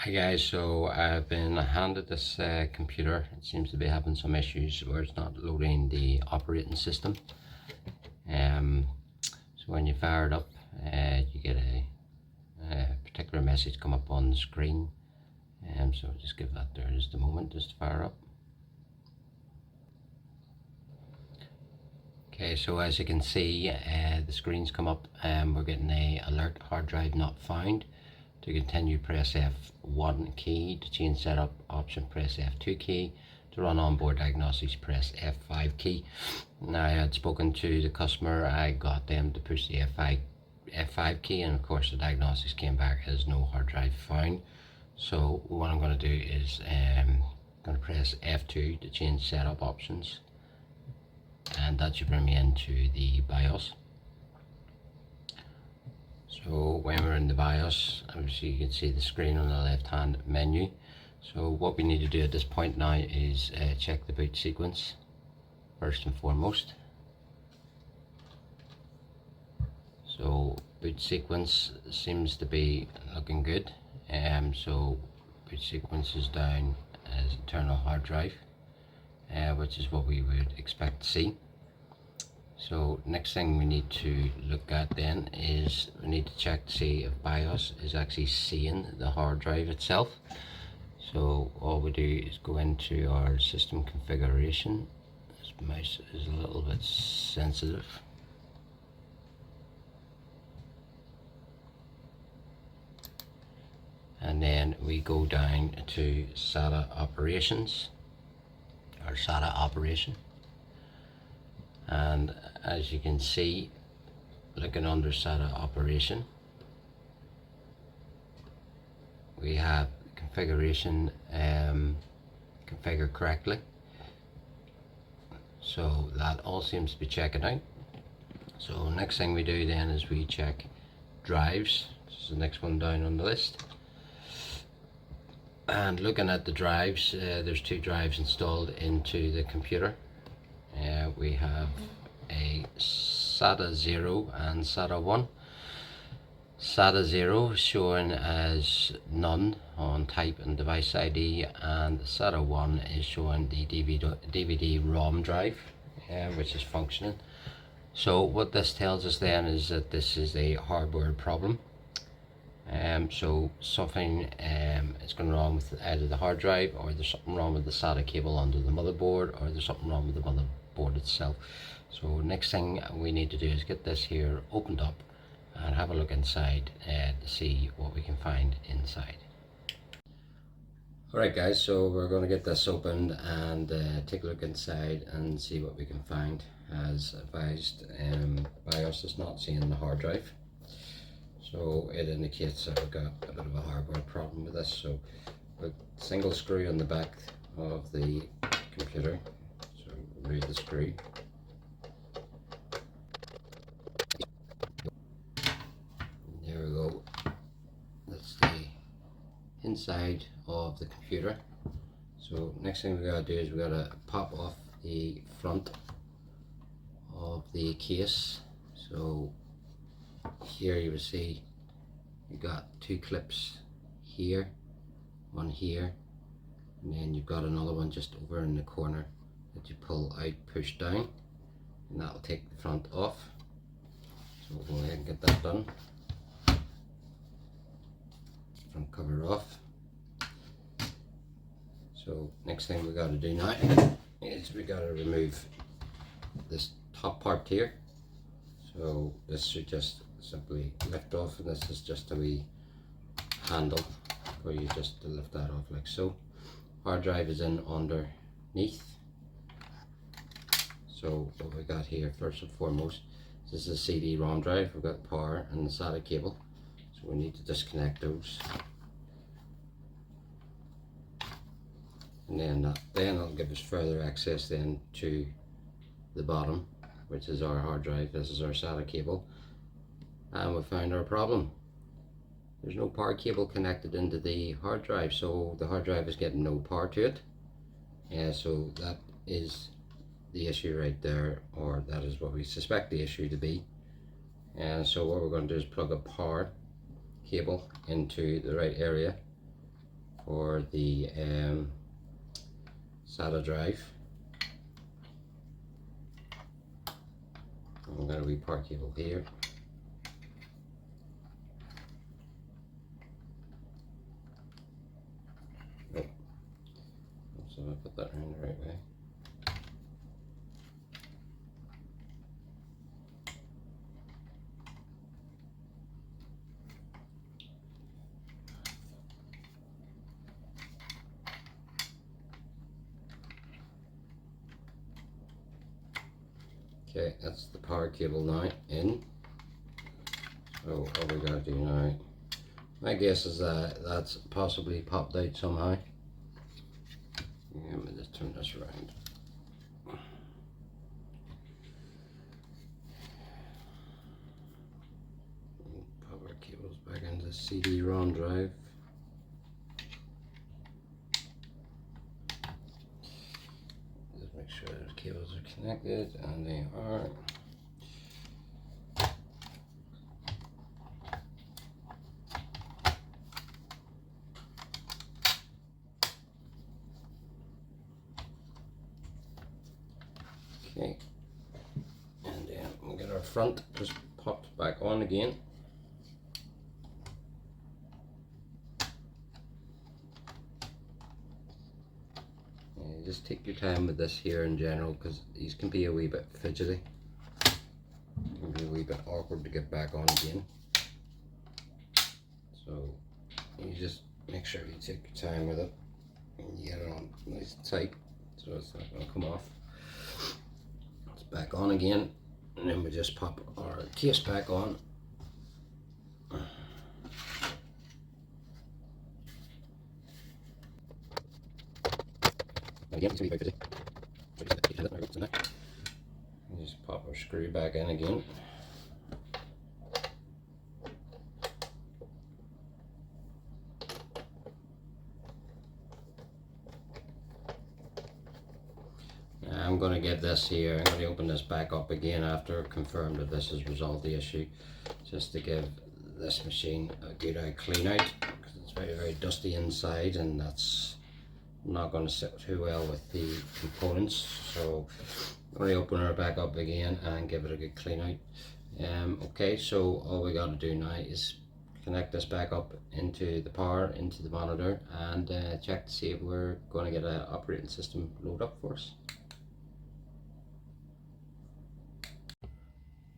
Hi guys, so I've been handed this computer. It seems to be having some issues where it's not loading the operating system. So when you fire it up, you get a particular message come up on the screen. So just give that there just a moment, just to fire up. Okay, so as you can see, the screens come up and we're getting a alert hard drive not found. To continue, press F1 key. To change setup option, press F2 key. To run onboard diagnostics, press F5 key. Now I had spoken to the customer, I got them to push the F5 key, and of course the diagnostics came back as no hard drive found. So what I'm going to do is going to press F2 to change setup options, and that should bring me into the BIOS. So when we're in the BIOS, obviously you can see the screen on the left hand menu. So what we need to do at this point now is check the boot sequence first and foremost. So boot sequence seems to be looking good. So boot sequence is down as internal hard drive, which is what we would expect to see. So next thing we need to look at then is we need to check to see if BIOS is actually seeing the hard drive itself. So all we do is go into our system configuration. This mouse is a little bit sensitive. And then we go down to SATA operations, or SATA operation. And as you can see, looking under SATA operation, we have configuration configured correctly. So that all seems to be checking out. So next thing we do then is we check drives. This is the next one down on the list. And looking at the drives, there's two drives installed into the computer. We have a SATA 0 and SATA 1. SATA 0 is showing as none on type and device ID, and SATA 1 is showing the DVD ROM drive, which is functioning. So what this tells us then is that this is a hardware problem. So something is going wrong with either the hard drive, or there's something wrong with the SATA cable under the motherboard, or there's something wrong with the motherboard itself. So next thing we need to do is get this here opened up and have a look inside to see what we can find inside. Alright guys, so we're going to get this opened and take a look inside and see what we can find. As advised, BIOS is not seeing the hard drive. So it indicates that we've got a bit of a hardware problem with this. So a single screw on the back of the computer. So remove the screw. There we go. That's the inside of the computer. So next thing we gotta do is we gotta pop off the front of the case. So here you will see you got two clips here, one here, and then you've got another one just over in the corner that you pull out, push down, and that'll take the front off. So we'll go ahead and get that done. Front cover off. So next thing we got to do now is we got to remove this top part here. So this should just simply lift off, and this is just a wee handle for you just to lift that off like so. Hard drive is in underneath. So what we got here first and foremost, this is a CD-ROM drive. We've got power and the SATA cable, so we need to disconnect those. And then that'll give us further access then to the bottom, which is our hard drive. This is our SATA cable, and we found our problem. There's no power cable connected into the hard drive, so the hard drive is getting no power to it. So that is the issue right there, or that is what we suspect the issue to be. And so what we're going to do is plug a power cable into the right area, for the SATA drive. I've got a wee power cable here. Oh, so I put that in the right way. Okay, that's the power cable now in. So what we gotta do now, my guess is that that's possibly popped out somehow. Let me just turn this around. Power cables back into the CD-ROM drive. Just make sure the cables are connected, and they are. Okay, and then we'll get our front just popped back on again. And just take your time with this here in general, because these can be a wee bit fidgety. It can be a wee bit awkward to get back on again. So you just make sure you take your time with it and you get it on nice and tight so it's not going to come off. Back on again, and then we just pop our case back on. Again, it's really very busy. Just pop our screw back in again. I'm going to get this here, I'm going to open this back up again after I've confirmed that this has resolved the issue, just to give this machine a good clean out, because it's very dusty inside and that's not going to sit too well with the components. So I'm going to open her back up again and give it a good clean out. Okay, so all we got to do now is connect this back up into the power, into the monitor, and check to see if we're going to get an operating system load up for us.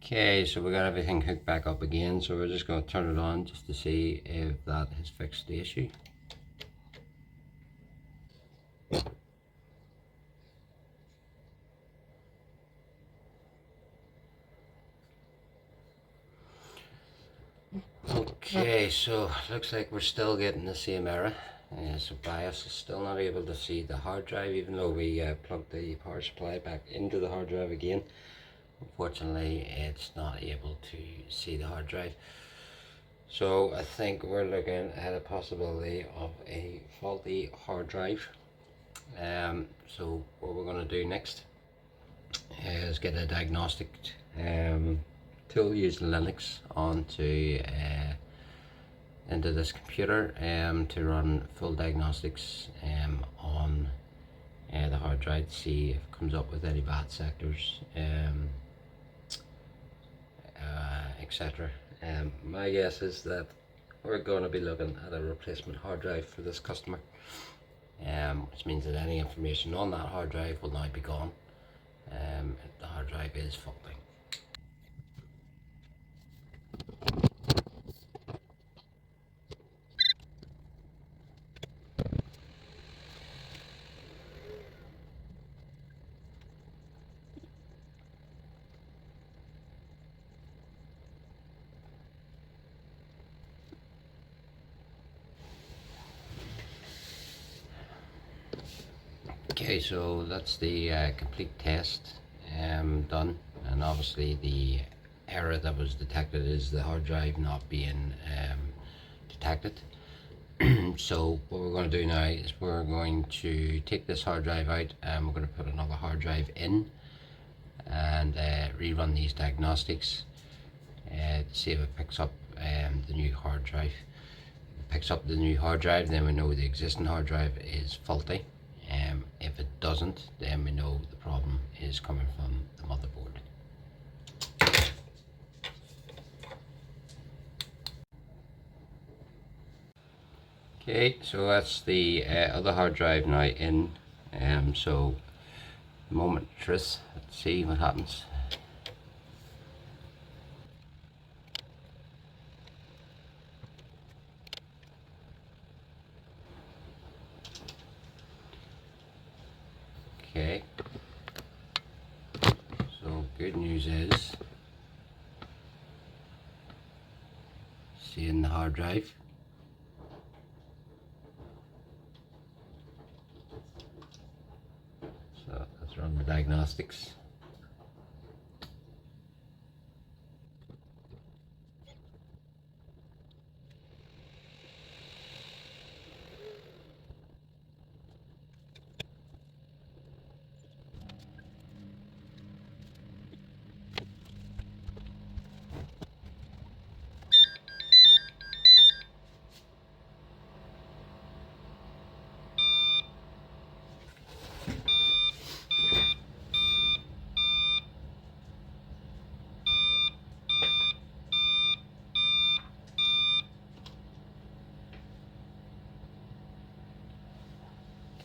Okay, so we got everything hooked back up again, so we're just going to turn it on just to see if that has fixed the issue. Okay, so looks like we're still getting the same error. So BIOS is still not able to see the hard drive, even though we plugged the power supply back into the hard drive again. Unfortunately, it's not able to see the hard drive. So I think we're looking at a possibility of a faulty hard drive. So what we're going to do next is get a diagnostic tool using Linux onto into this computer to run full diagnostics on the hard drive to see if it comes up with any bad sectors, etc. My guess is that we're going to be looking at a replacement hard drive for this customer, which means that any information on that hard drive will now be gone. The hard drive is faulty. Okay, so that's the complete test done, and obviously the error that was detected is the hard drive not being detected. So what we're going to do now is we're going to take this hard drive out and we're going to put another hard drive in and rerun these diagnostics to see if it picks up the new hard drive. If it picks up the new hard drive, then we know the existing hard drive is faulty. If it doesn't, then we know the problem is coming from the motherboard. Okay, so that's the other hard drive now in. So the moment of truth, let's see what happens. Okay, so good news is seeing the hard drive. So let's run the diagnostics.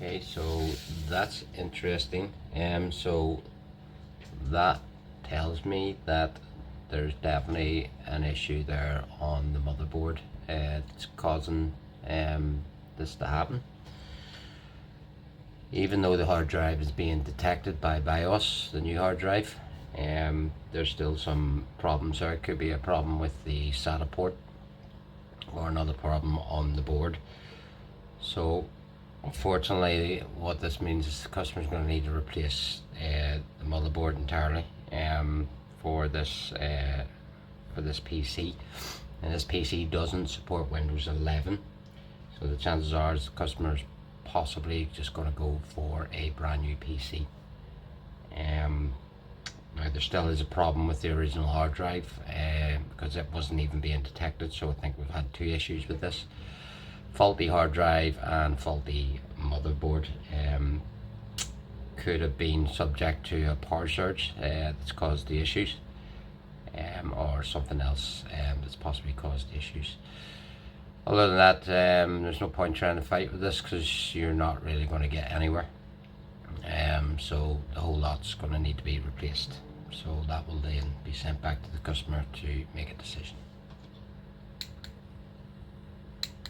Okay, so that's interesting. So that tells me that there's definitely an issue there on the motherboard. It's causing this to happen. Even though the hard drive is being detected by BIOS, the new hard drive, there's still some problems there. It could be a problem with the SATA port or another problem on the board. So unfortunately, what this means is the customer's going to need to replace the motherboard entirely for this PC, and this PC doesn't support Windows 11, so the chances are the customer's possibly just going to go for a brand new PC. Now there still is a problem with the original hard drive because it wasn't even being detected, so I think we've had two issues with this. Faulty hard drive and faulty motherboard. Could have been subject to a power surge that's caused the issues, or something else that's possibly caused the issues. Other than that, there's no point trying to fight with this because you're not really going to get anywhere. So the whole lot's going to need to be replaced. So that will then be sent back to the customer to make a decision.